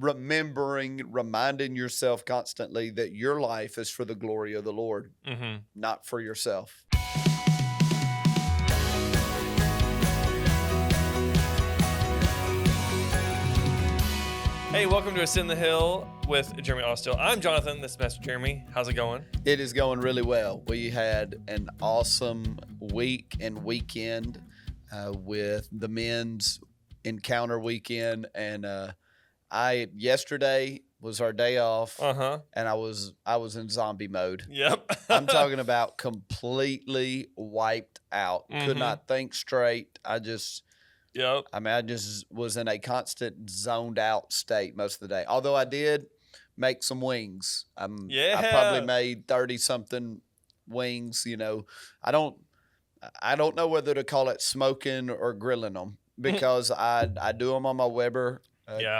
reminding yourself constantly that your life is for the glory of the Lord, not for yourself. Hey, welcome to Ascend the Hill with Jeremy Austill. I'm Jonathan. This is Pastor Jeremy. How's it going? It is going really well. We had an awesome week and weekend with the men's encounter weekend, and yesterday was our day off, and I was in zombie mode. Yep. I'm talking about completely wiped out. Could not think straight. I just was in a constant zoned out state most of the day. Although I did make some wings. I probably made 30 something wings. You know, I don't know whether to call it smoking or grilling them, because I do them on my Weber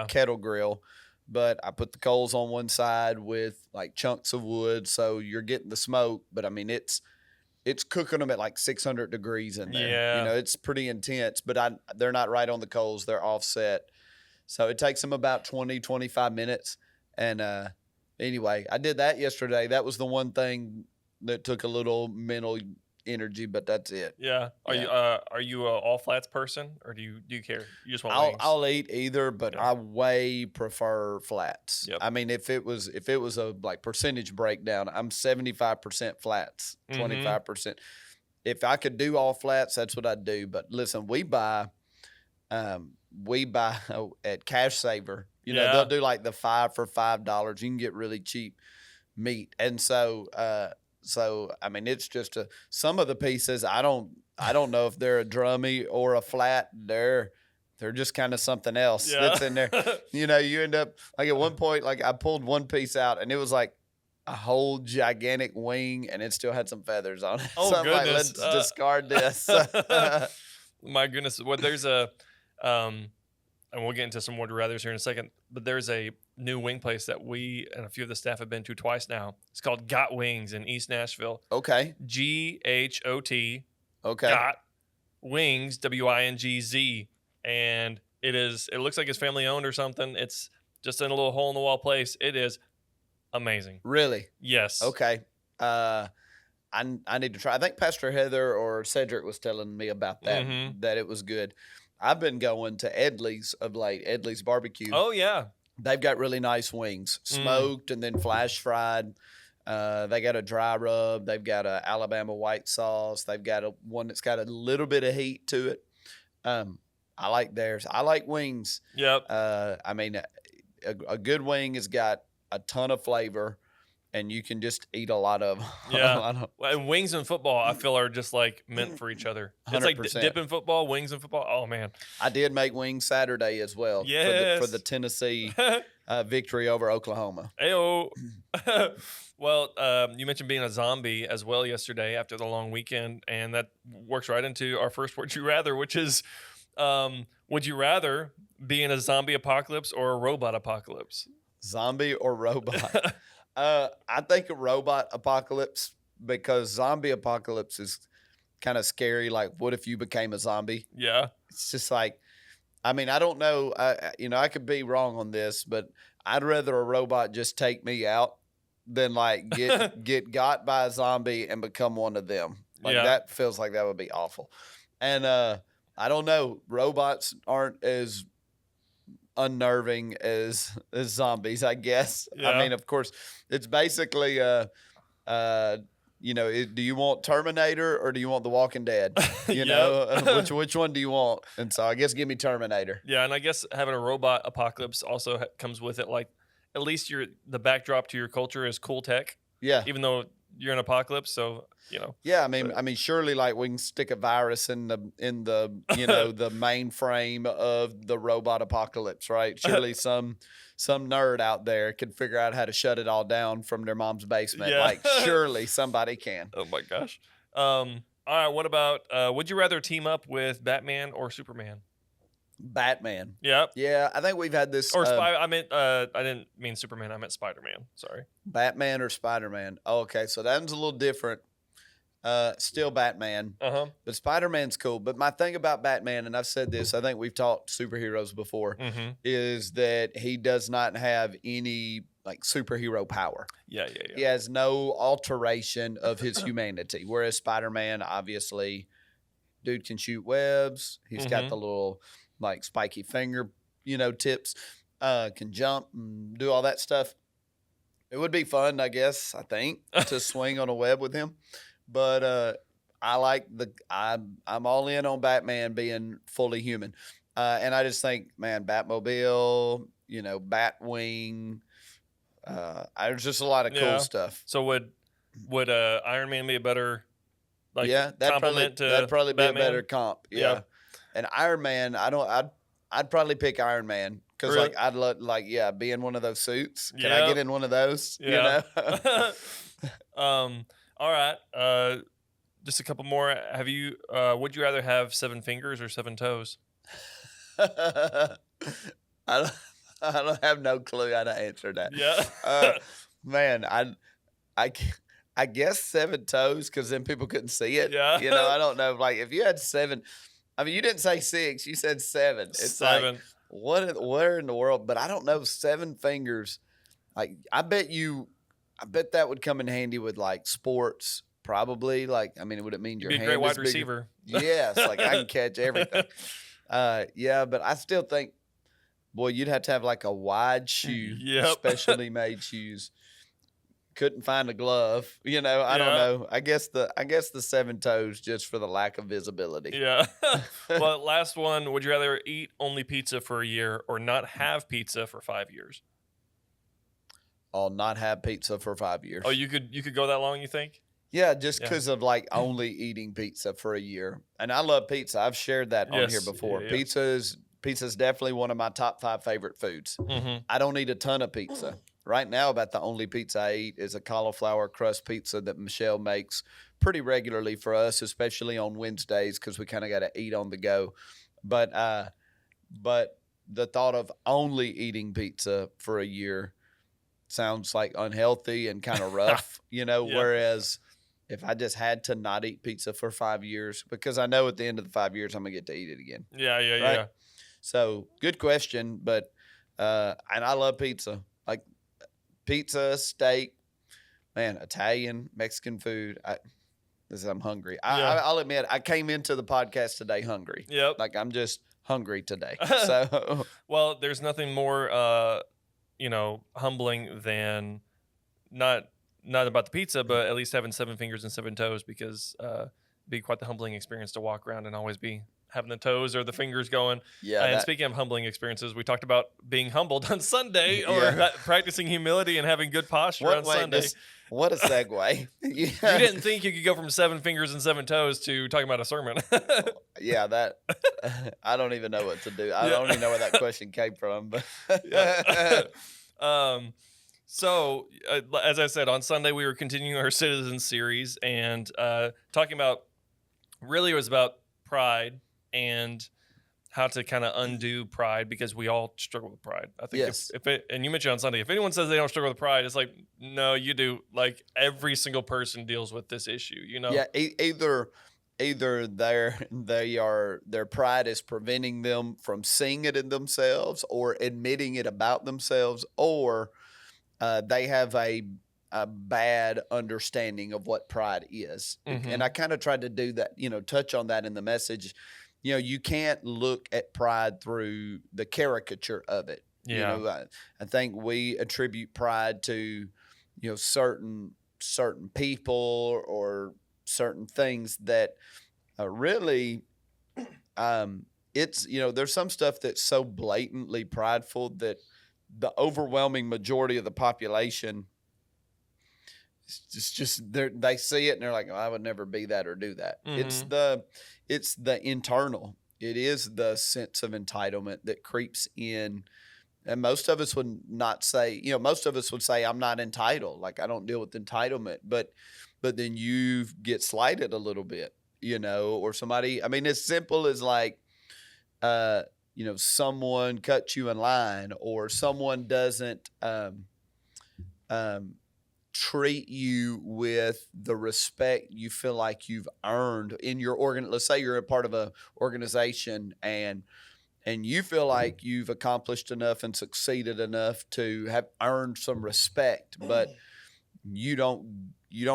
kettle grill, but I put the coals on one side with like chunks of wood, so you're getting the smoke. But I mean, it's cooking them at like 600 degrees in there. Yeah. You know, it's pretty intense, but they're not right on the coals. They're offset. So it takes them about 20, 25 minutes. And anyway, I did that yesterday. That was the one thing that took a little mental energy, but that's it. Yeah. Are you a all flats person, or do you care? You just want wings? I'll eat either, but I way prefer flats. Yep. I mean, if it was a like percentage breakdown, I'm 75% flats, 25%. If I could do all flats, that's what I'd do. But listen, we buy at Cash Saver. You know, they'll do like the 5 for $5. You can get really cheap meat, and so I mean, it's just some of the pieces. I don't know if they're a drummy or a flat. They're just kind of something else that's in there. You know, you end up like at one point, like I pulled one piece out and it was like a whole gigantic wing, and it still had some feathers on it. Oh, so I'm goodness. like, let's discard this. My goodness. Well, there's and we'll get into some more rathers here in a second, but there's a new wing place that we and a few of the staff have been to twice now. It's called Got Wings in East Nashville. Okay. GHOT. Okay. Got Wings, WINGZ. And it looks like it's family owned or something. It's just in a little hole in the wall place. It is amazing. Really? Yes. Okay. I need to try. I think Pastor Heather or Cedric was telling me about that, that it was good. I've been going to Edley's of late, Edley's Barbecue. Oh, yeah. They've got really nice wings, smoked and then flash fried. They got a dry rub. They've got a Alabama white sauce. They've got one that's got a little bit of heat to it. I like theirs. I like wings. Yep. I mean, a good wing has got a ton of flavor, and you can just eat a lot of them. Yeah. And wings and football, I feel, are just like meant for each other. 100%. It's like dip in football, wings and football. Oh, man. I did make wings Saturday as well. Yes. For the Tennessee victory over Oklahoma. Ayo. Well, you mentioned being a zombie as well yesterday after the long weekend, and that works right into our first Would You Rather, which is, would you rather be in a zombie apocalypse or a robot apocalypse? Zombie or robot? I think a robot apocalypse, because zombie apocalypse is kind of scary. Like, what if you became a zombie? Yeah. It's just like, I mean, I don't know. I could be wrong on this, but I'd rather a robot just take me out than like get got by a zombie and become one of them. Like that feels like that would be awful. And I don't know. Robots aren't as unnerving as zombies, I guess. Yeah. I mean, of course, it's basically do you want Terminator or do you want The Walking Dead? You know, which one do you want? And so I guess give me Terminator. Yeah, and I guess having a robot apocalypse also comes with it, like, at least the backdrop to your culture is cool tech. Yeah. Even though you're an apocalypse, so Yeah, I mean, surely like we can stick a virus in the the mainframe of the robot apocalypse, right? Surely some nerd out there can figure out how to shut it all down from their mom's basement. Yeah. Like, surely somebody can. Oh my gosh. All right. What about? Would you rather team up with Batman or Superman? Batman. Yep. Yeah, I think we've had this. Or I didn't mean Superman. I meant Spider-Man. Sorry. Batman or Spider-Man. Oh, okay, so that one's a little different. Still Batman. But Spider-Man's cool. But my thing about Batman, and I've said this, I think we've talked superheroes before, is that he does not have any like superhero power. Yeah. He has no alteration of his humanity. Whereas Spider-Man, obviously, dude can shoot webs. He's got the little like spiky finger, tips. Can jump and do all that stuff. It would be fun, I guess, I think, to swing on a web with him. But I like I'm all in on Batman being fully human. And I just think, man, Batmobile, Batwing, there's just a lot of cool stuff. So would Iron Man be a better compliment to that'd probably Batman? Be a better comp. Yeah. And Iron Man, I'd probably pick Iron Man. Because really? I'd love be in one of those suits. Can I get in one of those? Yeah. All right. Just a couple more. Have you? Would you rather have 7 fingers or 7 toes? I don't have no clue how to answer that. Yeah. Man, I guess 7 toes because then people couldn't see it. Yeah. I don't know. Like if you had 7, I mean, you didn't say 6. You said 7. It's 7. Like, where in the world? But I don't know. 7 fingers. Like I bet that would come in handy with like sports. Probably. Like I mean, would it mean your hand be a great wide bigger? receiver? Yes. Like I can catch everything. Yeah, but I still think, boy, you'd have to have like a wide shoe, specially made shoes. Couldn't find a glove. I don't know. I guess the 7 toes just for the lack of visibility. Yeah. Well, last one. Would you rather eat only pizza for a year or not have pizza for 5 years? I'll not have pizza for 5 years. Oh, you could go that long, you think? Yeah, just because of like only eating pizza for a year. And I love pizza. I've shared that on here before. Yeah. Pizza's definitely one of my top 5 favorite foods. I don't eat a ton of pizza. Right now, about the only pizza I eat is a cauliflower crust pizza that Michelle makes pretty regularly for us, especially on Wednesdays because we kind of got to eat on the go. But the thought of only eating pizza for a year sounds like unhealthy and kind of rough, whereas if I just had to not eat pizza for 5 years, because I know at the end of the 5 years I'm going to get to eat it again. Yeah. So good question, but and I love pizza. Like pizza, steak, man, Italian, Mexican food. I'm hungry. I'll admit I came into the podcast today hungry. Yep. Like I'm just hungry today. So well, there's nothing more humbling than not about the pizza, but at least having 7 fingers and 7 toes, because it'd be quite the humbling experience to walk around and always be having the toes or the fingers going. Yeah. And speaking of humbling experiences, we talked about being humbled on Sunday, or practicing humility and having good posture on Sunday. What a segue. You didn't think you could go from 7 fingers and 7 toes to talking about a sermon. Yeah, that I don't even know what to do. I don't even know where that question came from. But So, as I said, on Sunday we were continuing our Citizen series and talking about, really it was about pride and how to kind of undo pride, because we all struggle with pride. I think and you mentioned on Sunday, if anyone says they don't struggle with pride, it's like, no, you do. Like every single person deals with this issue, Yeah. Either their pride is preventing them from seeing it in themselves or admitting it about themselves, or they have a bad understanding of what pride is. And I kind of tried to do that, touch on that in the message. You can't look at pride through the caricature of it. Yeah. I think we attribute pride to, certain people or certain things that really, it's, there's some stuff that's so blatantly prideful that the overwhelming majority of the population, it's just they see it and they're like, oh, I would never be that or do that. It's the internal. It is the sense of entitlement that creeps in. And most of us would not say, most of us would say, I'm not entitled. Like I don't deal with entitlement, but then you get slighted a little bit, or somebody, I mean, as simple as like, someone cuts you in line, or someone doesn't, treat you with the respect you feel like you've earned in your let's say you're a part of a organization and you feel like you've accomplished enough and succeeded enough to have earned some respect, but you don't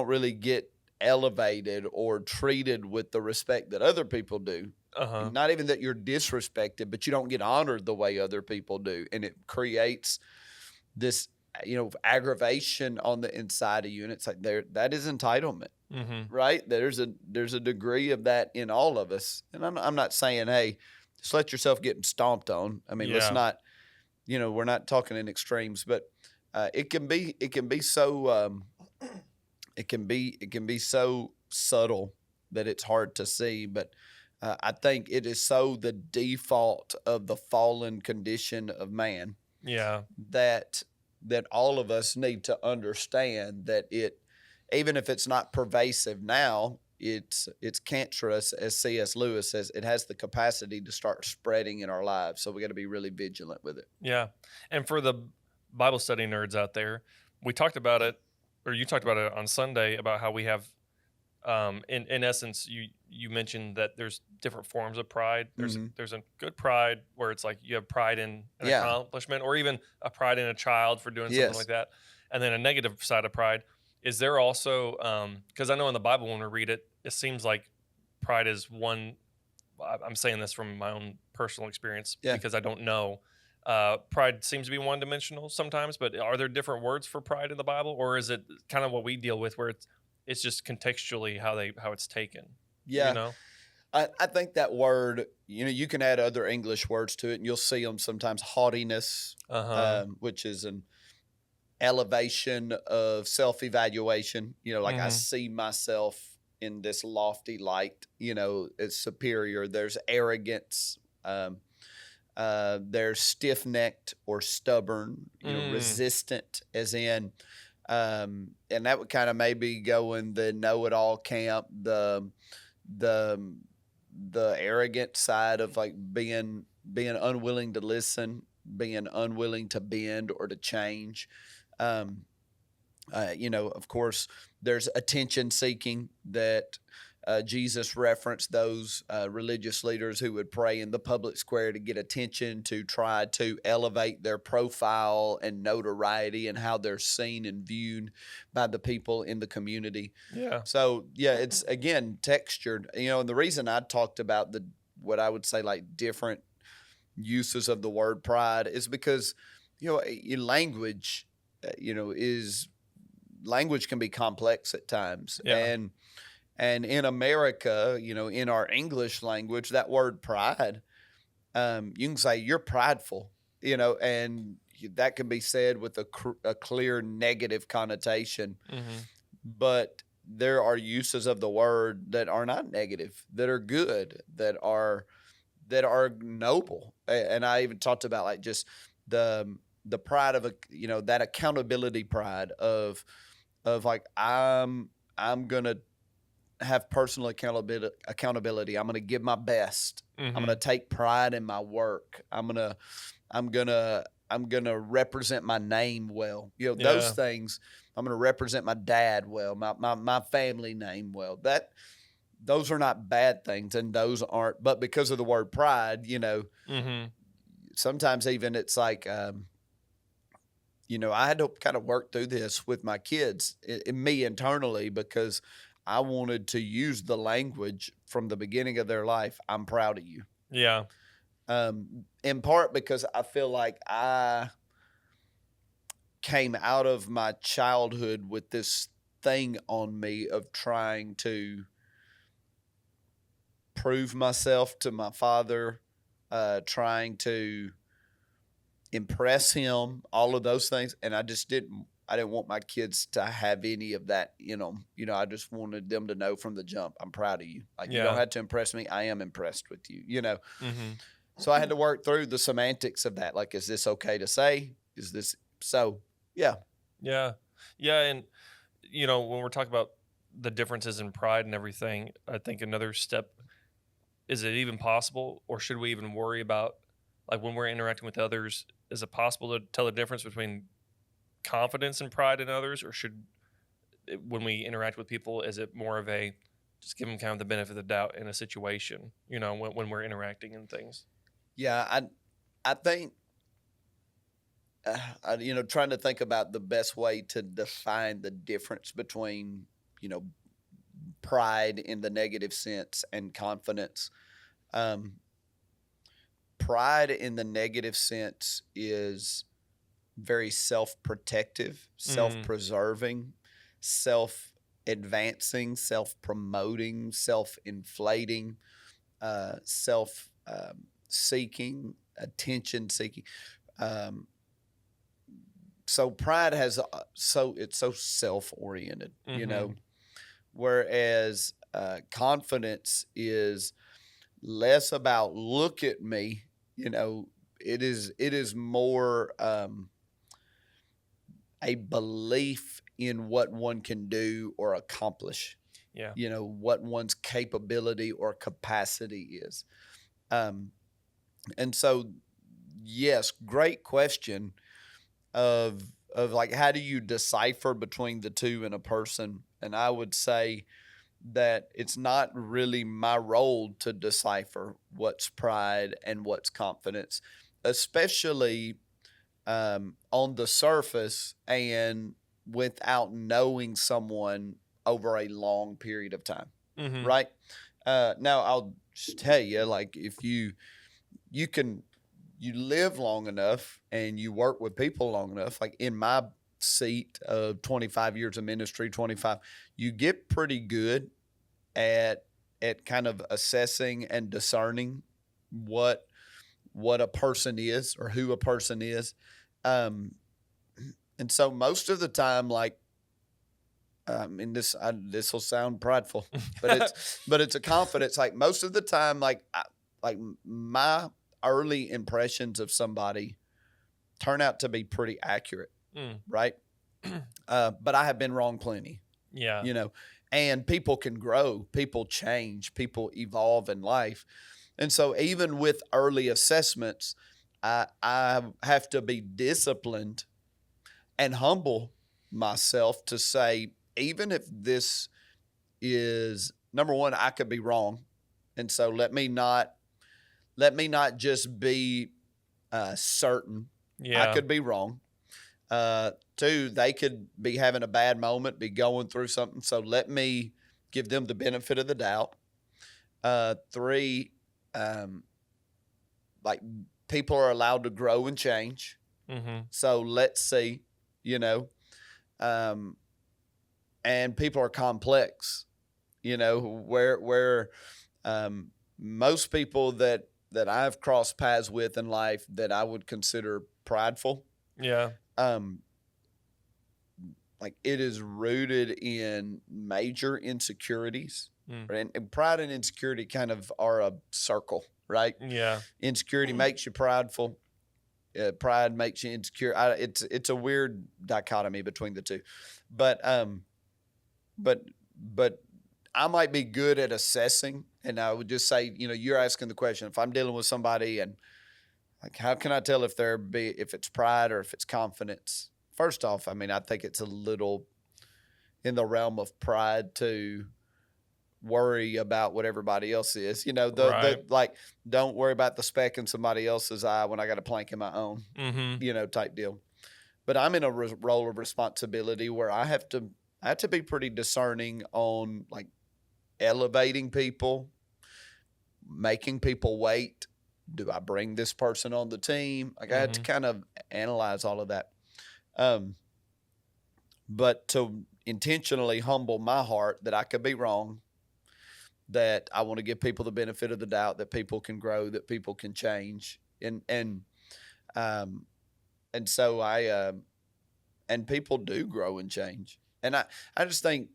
really get elevated or treated with the respect that other people do. Not even that you're disrespected, but you don't get honored the way other people do. And it creates this, aggravation on the inside of you. And it's like that is entitlement, right? There's a degree of that in all of us. And I'm not saying, hey, just let yourself get stomped on. I mean, let's not, we're not talking in extremes, but it can be so, it can be so subtle that it's hard to see. But I think it is so the default of the fallen condition of man. Yeah. That all of us need to understand that even if it's not pervasive now, it's cancerous, as C.S. Lewis says. It has the capacity to start spreading in our lives. So we got to be really vigilant with it. Yeah. And for the Bible study nerds out there, we talked about it, or you talked about it on Sunday, about how we have, in essence, you mentioned that there's different forms of pride. There's a good pride where it's like you have pride in an accomplishment, or even a pride in a child for doing something like that. And then a negative side of pride. Is there also, because I know in the Bible when we read it, it seems like pride is one. I'm saying this from my own personal experience because I don't know. Pride seems to be one-dimensional sometimes, but are there different words for pride in the Bible, or is it kind of what we deal with, where it's just contextually how it's taken? Yeah, I think that word, you can add other English words to it, and you'll see them sometimes. Haughtiness, which is an elevation of self-evaluation. Like I see myself in this lofty light. It's superior. There's arrogance. There's stiff-necked or stubborn, resistant, as in, and that would kind of maybe go in the know-it-all camp, the arrogant side of like being unwilling to listen, being unwilling to bend or to change. Of course, there's attention seeking that Jesus referenced those religious leaders who would pray in the public square to get attention, to try to elevate their profile and notoriety and how they're seen and viewed by the people in the community. Yeah. So, it's, again, textured. And the reason I talked about what I would say like different uses of the word pride is because, language, language can be complex at times. Yeah. And in America, in our English language, that word pride, you can say you're prideful, and that can be said with a clear negative connotation. But there are uses of the word that are not negative, that are good, that are noble. And I even talked about like just the pride of that accountability pride of like I'm gonna have personal accountability. I'm going to give my best. I'm going to take pride in my work. I'm going to represent my name well. Those things. I'm going to represent my dad well, my family name well. Those are not bad things, and those aren't. But because of the word pride, sometimes even it's like, I had to kind of work through this with my kids, me internally, because I wanted to use the language from the beginning of their life. I'm proud of you. Yeah. In part because I feel like I came out of my childhood with this thing on me of trying to prove myself to my father, trying to impress him, all of those things. And I didn't want my kids to have any of that, I just wanted them to know from the jump, I'm proud of you. Like, you don't have to impress me. I am impressed with you, So I had to work through the semantics of that. Like, is this okay to say? Is this so? Yeah. Yeah. Yeah. And, when we're talking about the differences in pride and everything, I think another step, is it even possible, or should we even worry about, like, when we're interacting with others, is it possible to tell the difference between confidence and pride in others, or should when we interact with people, is it more of a just give them kind of the benefit of the doubt in a situation, when we're interacting in things? Yeah, I think, trying to think about the best way to define the difference between, pride in the negative sense and confidence. Pride in the negative sense is very self-protective, self-preserving, self-advancing, self-promoting, self-inflating, self-seeking, attention-seeking. So pride it's so self-oriented, whereas confidence is less about look at me, it is more a belief in what one can do or accomplish. Yeah. What one's capability or capacity is. And so, yes, great question of like, how do you decipher between the two in a person? And I would say that it's not really my role to decipher what's pride and what's confidence, especially on the surface and without knowing someone over a long period of time, right? Now, I'll just tell you, like, if you live long enough and you work with people long enough, like in my seat of 25 years of ministry, you get pretty good at kind of assessing and discerning what a person is or who a person is. And so most of the time, like, this will sound prideful, but it's a confidence. Like most of the time, like my early impressions of somebody turn out to be pretty accurate, right? But I have been wrong plenty. Yeah. And people can grow, people change, people evolve in life. And so even with early assessments, I have to be disciplined and humble myself to say, even if this is, number one, I could be wrong. And so let me not just be certain. Yeah. I could be wrong. Two, they could be having a bad moment, be going through something. So let me give them the benefit of the doubt. Three, like people are allowed to grow and change. So let's see, and people are complex, where most people that I've crossed paths with in life that I would consider prideful. Yeah. Like it is rooted in major insecurities, right? And pride and insecurity kind of are a circle, right? Yeah. Insecurity makes you prideful. Pride makes you insecure. It's a weird dichotomy between the two, but I might be good at assessing, and I would just say, you're asking the question. If I'm dealing with somebody, and like, how can I tell if it's pride or if it's confidence? First off, I mean, I think it's a little in the realm of pride to worry about what everybody else is. Like, don't worry about the speck in somebody else's eye when I got a plank in my own, type deal. But I'm in a role of responsibility where I have to be pretty discerning on, like, elevating people, making people wait. Do I bring this person on the team? Like, I had to kind of analyze all of that. But to intentionally humble my heart that I could be wrong, that I want to give people the benefit of the doubt, that people can grow, that people can change. And so and people do grow and change. And I just think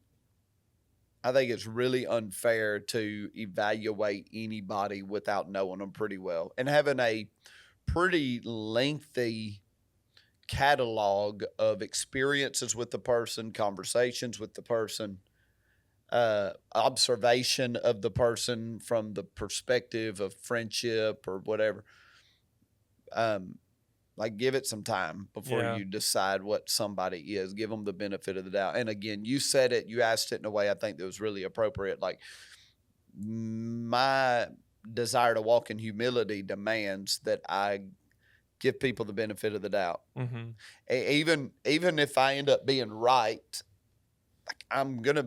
it's really unfair to evaluate anybody without knowing them pretty well and having a pretty lengthy catalog of experiences with the person, conversations with the person, observation of the person from the perspective of friendship or whatever. Like, give it some time before you decide what somebody is. Give them the benefit of the doubt. And again, you said it, you asked it in a way I think that was really appropriate. Like, my desire to walk in humility demands that I give people the benefit of the doubt. Mm-hmm. Even if I end up being right, like, I'm gonna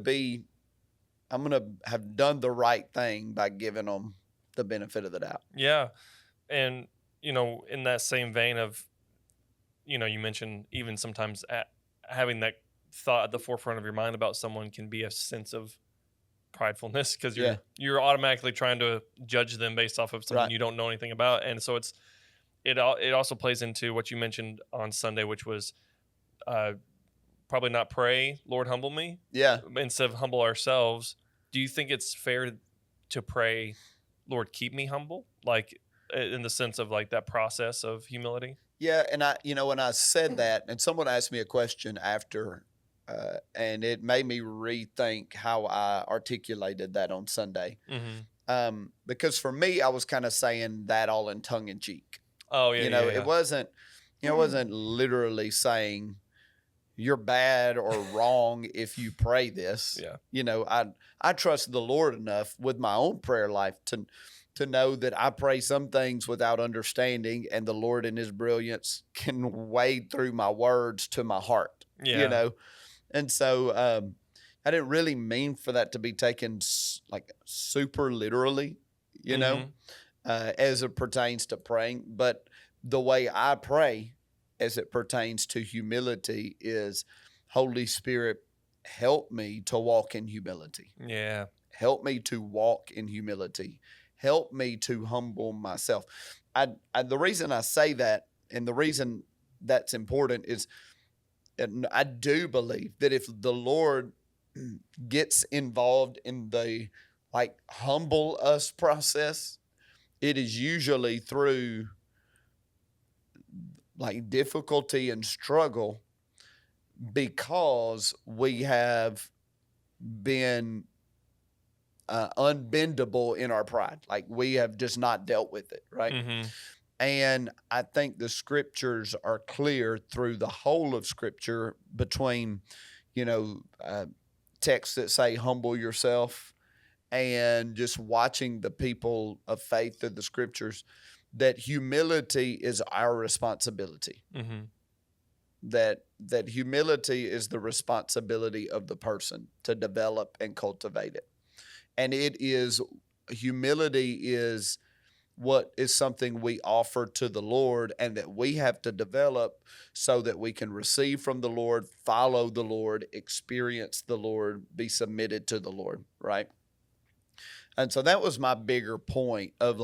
have done the right thing by giving them the benefit of the doubt. Yeah, and in that same vein of, you mentioned even sometimes having that thought at the forefront of your mind about someone can be a sense of pridefulness, because you're automatically trying to judge them based off of something you don't know anything about, and so it also plays into what you mentioned on Sunday, which was probably not pray, Lord, humble me. Yeah. Instead of humble ourselves. Do you think it's fair to pray, Lord, keep me humble? Like, in the sense of like that process of humility? Yeah. And when I said that, and someone asked me a question after, and it made me rethink how I articulated that on Sunday. Mm-hmm. Because for me, I was kind of saying that all in tongue in cheek. Oh yeah. It wasn't, it wasn't literally saying you're bad or wrong if you pray this. Yeah. I trust the Lord enough with my own prayer life to know that I pray some things without understanding, and the Lord in his brilliance can wade through my words to my heart. Yeah. And so I didn't really mean for that to be taken like super literally, as it pertains to praying. But the way I pray as it pertains to humility is, Holy Spirit, help me to walk in humility. Yeah. Help me to walk in humility. Help me to humble myself. The reason I say that, and the reason that's important, is I do believe that if the Lord gets involved in the humble us process, it is usually through difficulty and struggle, because we have been unbendable in our pride. Like, we have just not dealt with it, right? Mm-hmm. And I think the scriptures are clear through the whole of Scripture, between, texts that say humble yourself, and just watching the people of faith of the Scriptures, that humility is our responsibility. Mm-hmm. That humility is the responsibility of the person to develop and cultivate it. And humility is what is something we offer to the Lord, and that we have to develop so that we can receive from the Lord, follow the Lord, experience the Lord, be submitted to the Lord, right? And so that was my bigger point of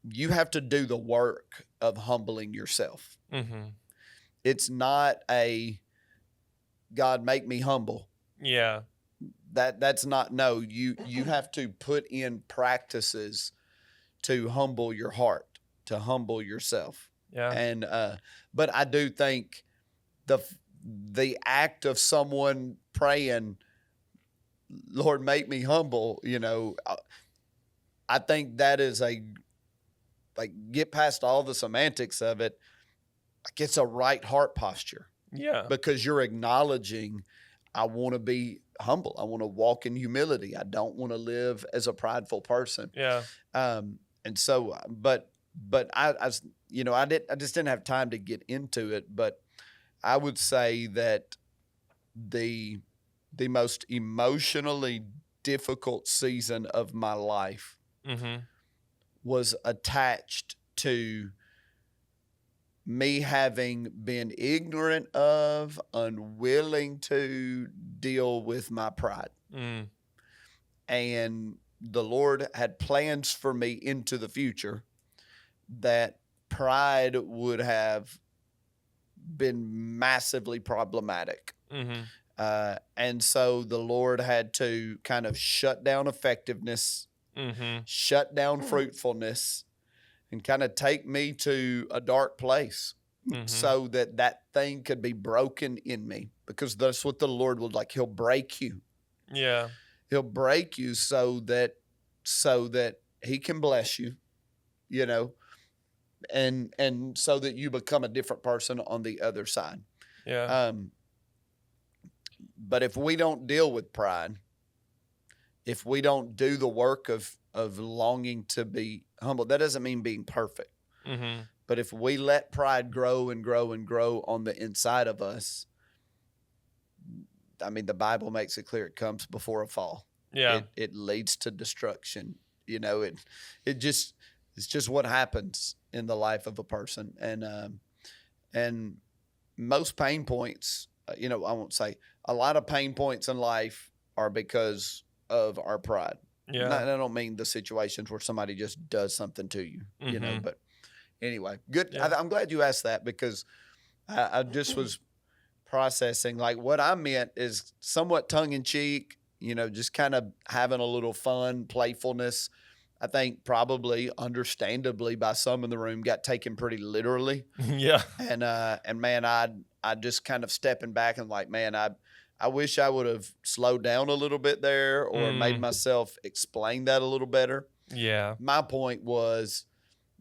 you have to do the work of humbling yourself. Mm-hmm. It's not a God make me humble. Yeah. That's not, no, you have to put in practices to humble your heart, to humble yourself. Yeah. And but I do think the act of someone praying, Lord, make me humble, I think that is get past all the semantics of it. It's a right heart posture. Yeah. Because you're acknowledging, I want to be humble. I want to walk in humility. I don't want to live as a prideful person. Yeah. And so, but I just didn't have time to get into it. But I would say that the most emotionally difficult season of my life mm-hmm. was attached to me having been ignorant of, unwilling to deal with my pride. Mm. And the Lord had plans for me into the future that pride would have been massively problematic. Mm-hmm. And so the Lord had to kind of shut down effectiveness, mm-hmm. shut down fruitfulness, and kind of take me to a dark place, mm-hmm. so that thing could be broken in me, because that's what the Lord would like. He'll break you. Yeah. He'll break you so that he can bless you, and so that you become a different person on the other side. Yeah. But if we don't deal with pride, if we don't do the work of longing to be humble, that doesn't mean being perfect. Mm-hmm. But if we let pride grow and grow and grow on the inside of us, I mean, the Bible makes it clear it comes before a fall. Yeah. It leads to destruction. You know, it's just what happens in the life of a person. And most pain points, I won't say a lot of pain points in life are because of our pride. Yeah. I don't mean the situations where somebody just does something to you, Mm-hmm. but anyway, good. Yeah. I'm glad you asked that, because I just was processing, like, what I meant is somewhat tongue in cheek, just kind of having a little fun, playfulness. I think probably understandably by some in the room got taken pretty literally. Yeah. And man, I just kind of stepping back and like, man, I wish I would have slowed down a little bit there, or made myself explain that a little better. Yeah. My point was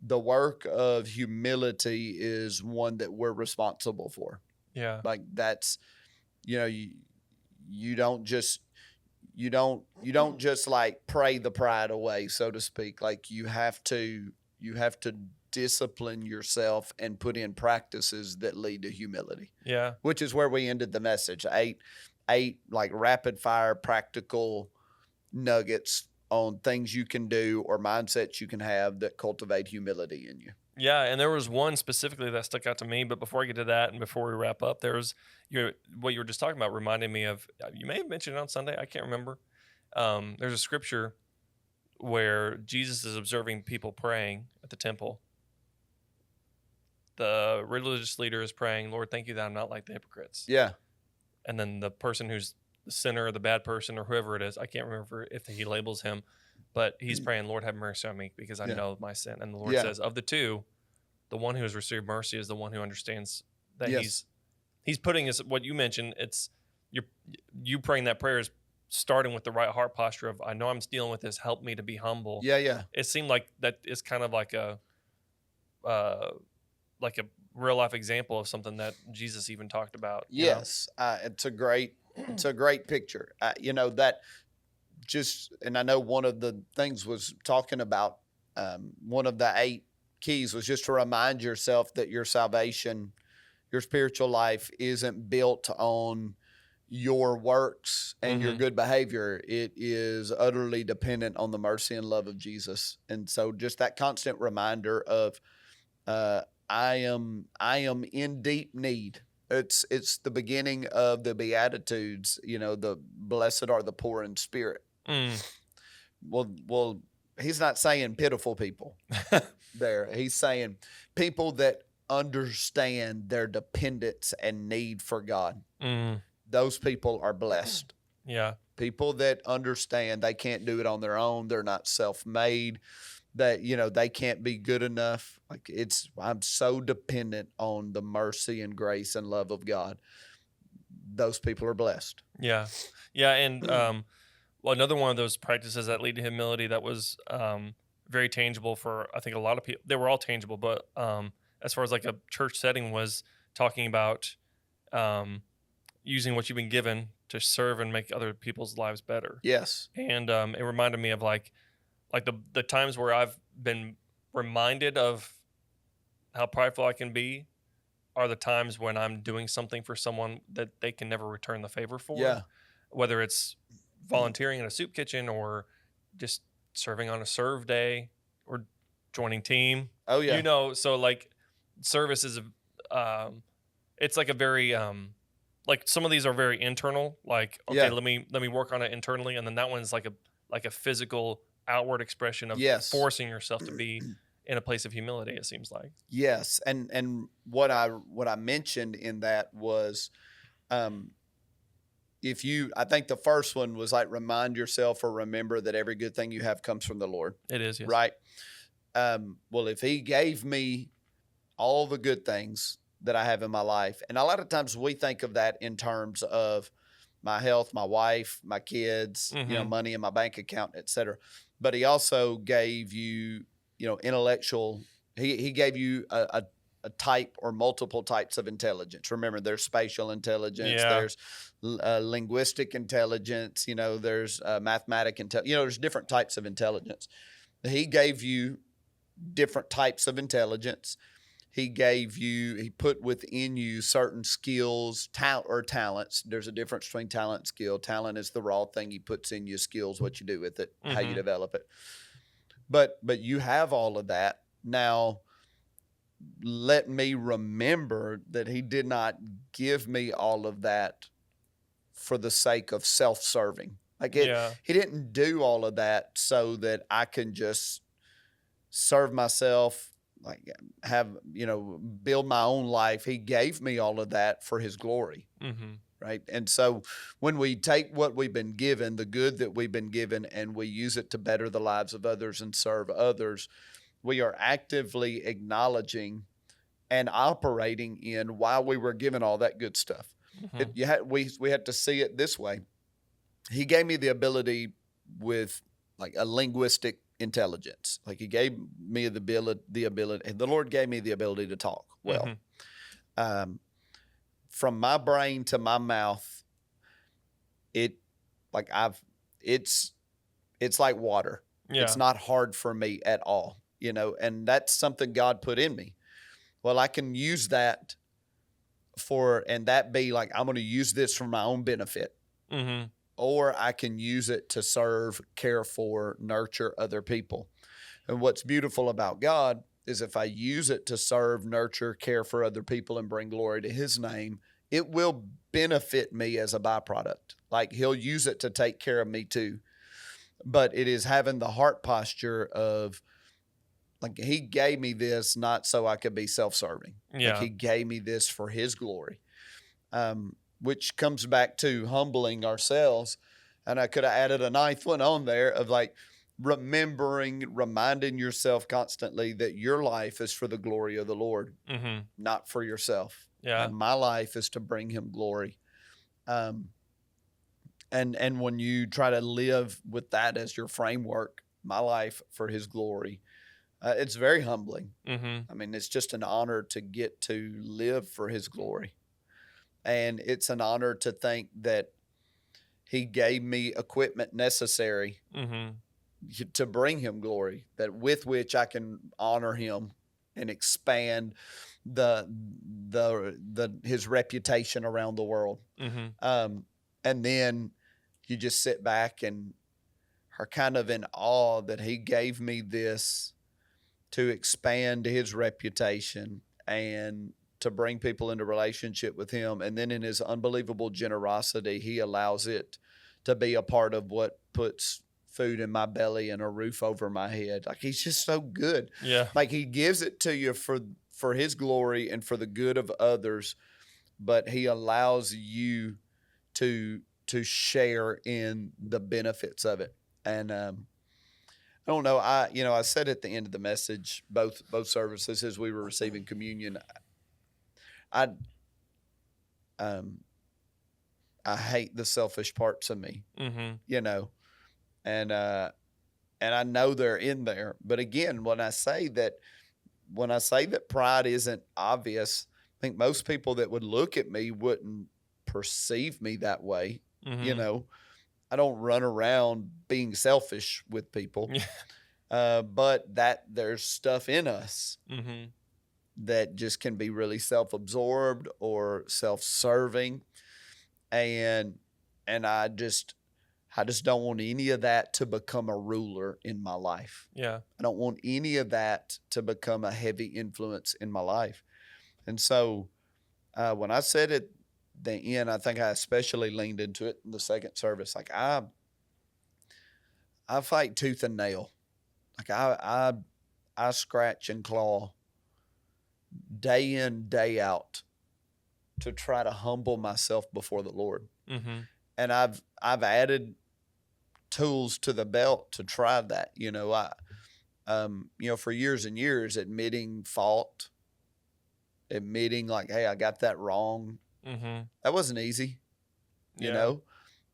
the work of humility is one that we're responsible for. Yeah. Like that's, you don't just like pray the pride away, so to speak. Like you have to discipline yourself and put in practices that lead to humility. Yeah. Which is where we ended the message. Eight like rapid fire practical nuggets on things you can do or mindsets you can have that cultivate humility in you. Yeah, and there was one specifically that stuck out to me. But before I get to that, and before we wrap up, what you were just talking about reminded me of. You may have mentioned it on Sunday. I can't remember. There's a scripture where Jesus is observing people praying at the temple. The religious leader is praying, "Lord, thank you that I'm not like the hypocrites." Yeah. And then the person who's the sinner or the bad person or whoever it is, I can't remember if he labels him, but he's praying, "Lord, have mercy on me because I know my sin." And the Lord says, of the two, the one who has received mercy is the one who understands that he's putting his, what you mentioned, it's you praying that prayer is starting with the right heart posture of, I know I'm dealing with this, help me to be humble. Yeah, yeah. It seemed like that is kind of like a real life example of something that Jesus even talked about. Yes. It's a great picture. That just, and I know one of the things was talking about, one of the 8 keys was just to remind yourself that your salvation, your spiritual life isn't built on your works and your good behavior. It is utterly dependent on the mercy and love of Jesus. And so just that constant reminder of, I am in deep need. It's the beginning of the Beatitudes, the blessed are the poor in spirit. Well, he's not saying pitiful people there. He's saying people that understand their dependence and need for God. Those people are blessed. Yeah. People that understand they can't do it on their own. They're not self-made. That, they can't be good enough. Like I'm so dependent on the mercy and grace and love of God. Those people are blessed. Yeah. Yeah. And, another one of those practices that lead to humility that was, very tangible for, I think, a lot of people. They were all tangible, but, as far as like a church setting, was talking about, using what you've been given to serve and make other people's lives better. Yes. And, it reminded me of like the times where I've been reminded of how prideful I can be are the times when I'm doing something for someone that they can never return the favor for. Yeah. Whether it's volunteering in a soup kitchen or just serving on a serve day or joining team. Oh yeah. So like service is it's like a very like some of these are very internal, like, okay, let me work on it internally, and then that one's like a physical outward expression of forcing yourself to be in a place of humility, it seems like. Yes. And what I mentioned in that was, I think the first one was like, remind yourself or remember that every good thing you have comes from the Lord. It is, yes. Right. Well, if he gave me all the good things that I have in my life, and a lot of times we think of that in terms of my health, my wife, my kids, money in my bank account, et cetera. But he also gave you, intellectual He gave you a type or multiple types of intelligence. Remember, there's spatial intelligence, there's linguistic intelligence, there's mathematic intelligence, there's different types of intelligence. He gave you different types of intelligence. He put within you certain skills, talents. There's a difference between talent and skill. Talent is the raw thing he puts in you. Skills, what you do with it, how you develop it. But you have all of that. Now, let me remember that he did not give me all of that for the sake of self-serving. He didn't do all of that so that I can just serve myself, build my own life. He gave me all of that for his glory. Right. And so when we take what we've been given, the good that we've been given, and we use it to better the lives of others and serve others, we are actively acknowledging and operating in why we were given all that good stuff. We had to see it this way. He gave me the ability with a linguistic intelligence. He gave me the ability, the Lord gave me the ability to talk well. From my brain to my mouth, it's like water. It's not hard for me at all, and that's something God put in me. Well, I can use that and that be I'm going to use this for my own benefit. Or I can use it to serve, care for, nurture other people. And what's beautiful about God is if I use it to serve, nurture, care for other people, and bring glory to his name, it will benefit me as a byproduct. He'll use it to take care of me too. But it is having the heart posture of, he gave me this not so I could be self-serving. He gave me this for his glory. Which comes back to humbling ourselves. And I could have added a ninth one on there of reminding yourself constantly that your life is for the glory of the Lord, not for yourself. And my life is to bring him glory. And when you try to live with that as your framework, my life for his glory, it's very humbling. I mean, it's just an honor to get to live for his glory. And it's an honor to think that he gave me equipment necessary to bring him glory, that with which I can honor him and expand his reputation around the world. And then you just sit back and are kind of in awe that he gave me this to expand his reputation and to bring people into relationship with him. And then in his unbelievable generosity, he allows it to be a part of what puts food in my belly and a roof over my head. He's just so good. He gives it to you for his glory and for the good of others, but he allows you to share in the benefits of it. And I don't know. I said at the end of the message, both services as we were receiving communion, I hate the selfish parts of me, and I know they're in there. But again, when I say that pride isn't obvious, I think most people that would look at me wouldn't perceive me that way. I don't run around being selfish with people, but that there's stuff in us that just can be really self-absorbed or self-serving. And I just don't want any of that to become a ruler in my life. I don't want any of that to become a heavy influence in my life. And so when I said at the end, I think I especially leaned into it in the second service. I fight tooth and nail. I scratch and claw day in, day out to try to humble myself before the Lord. And I've added tools to the belt to try that. For years and years, admitting fault, admitting hey, I got that wrong. That wasn't easy, you know?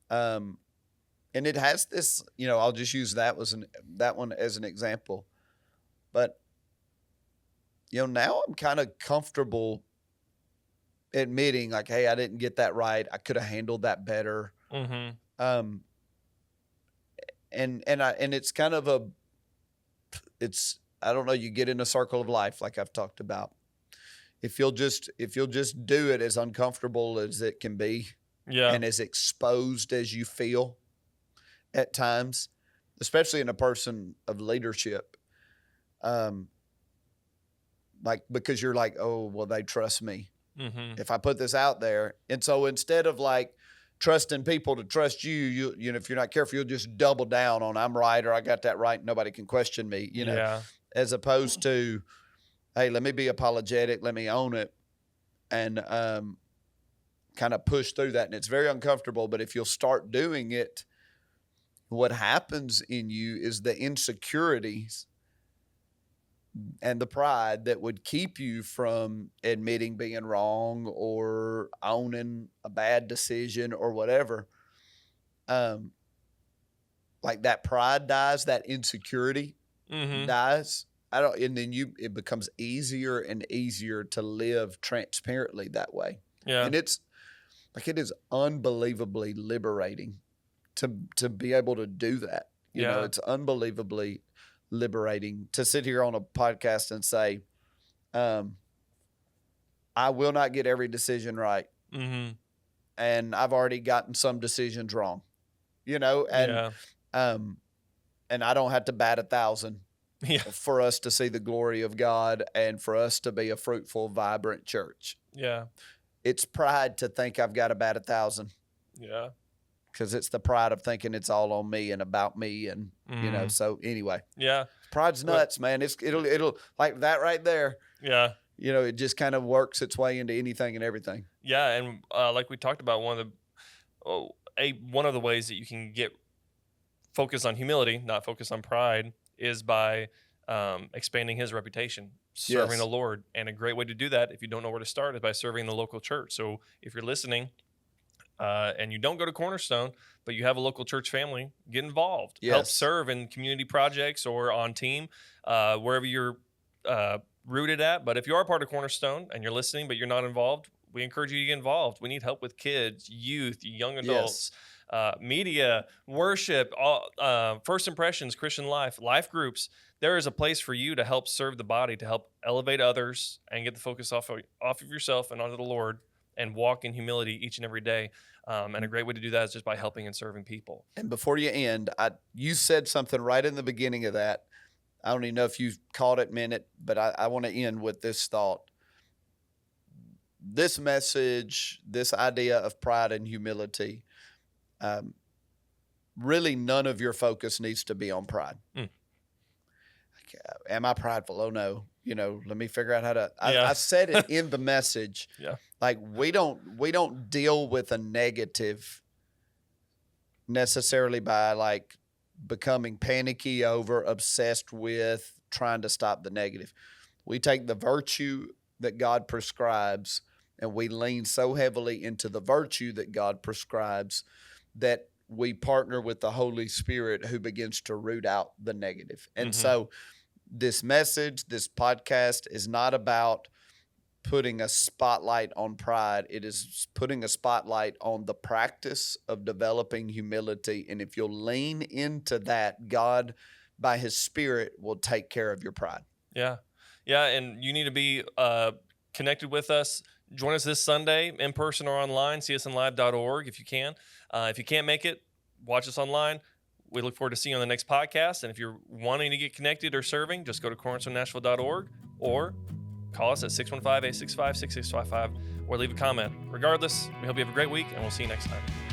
And it has this, I'll just use that one as an example. But now I'm kind of comfortable admitting like, hey, I didn't get that right. I could have handled that better. And it's kind of I don't know, you get in a circle of life like I've talked about. If you'll just do it as uncomfortable as it can be, and as exposed as you feel at times, especially in a person of leadership, like, because you're like, oh, well, they trust me. If I put this out there. And so instead of like trusting people to trust you, you know, if you're not careful, you'll just double down on I'm right, or I got that right. Nobody can question me, you know, as opposed to, hey, let me be apologetic. Let me own it and kind of push through that. And it's very uncomfortable, but if you'll start doing it, what happens in you is the insecurities and the pride that would keep you from admitting being wrong or owning a bad decision or whatever. Like that pride dies, that insecurity dies. And then it becomes easier and easier to live transparently that way. Yeah. And it is unbelievably liberating to be able to do that. You know, it's unbelievably liberating to sit here on a podcast and say, I will not get every decision right. And I've already gotten some decisions wrong, you know, and I don't have to bat 1,000 for us to see the glory of God and for us to be a fruitful, vibrant church. Yeah. It's pride to think I've got to bat 1,000. Yeah. Because it's the pride of thinking it's all on me and about me, and you know. So anyway, pride's nuts, man. It'll like that right there. Yeah, you know, it just kind of works its way into anything and everything. Yeah, and like we talked about, one of the ways that you can get focused on humility, not focused on pride, is by expanding His reputation, serving the Lord. And a great way to do that, if you don't know where to start, is by serving the local church. So if you're listening. And you don't go to Cornerstone, but you have a local church family, get involved. Yes. Help serve in community projects or on team, wherever you're rooted at. But if you are part of Cornerstone and you're listening, but you're not involved, we encourage you to get involved. We need help with kids, youth, young adults, media, worship, first impressions, Christian life groups. There is a place for you to help serve the body, to help elevate others and get the focus off of yourself and onto the Lord, and walk in humility each and every day. And a great way to do that is just by helping and serving people. And before you end, you said something right in the beginning of that. I don't even know if you caught it, meant it, but I want to end with this thought. This message, this idea of pride and humility, really none of your focus needs to be on pride. Am I prideful? Oh, no. You know, let me figure out how to. I said it in the message. Like we don't deal with a negative necessarily by like becoming panicky over, obsessed with, trying to stop the negative. We take the virtue that God prescribes and we lean so heavily into the virtue that God prescribes that we partner with the Holy Spirit who begins to root out the negative. And so this message, this podcast is not about putting a spotlight on pride. It is putting a spotlight on the practice of developing humility. And if you'll lean into that, God, by His Spirit, will take care of your pride. Yeah. Yeah. And you need to be connected with us. Join us this Sunday in person or online, csnlive.org if you can. If you can't make it, watch us online. We look forward to seeing you on the next podcast. And if you're wanting to get connected or serving, just go to cornerstonenashville.org or call us at 615-865-6655 or leave a comment. Regardless, we hope you have a great week, and we'll see you next time.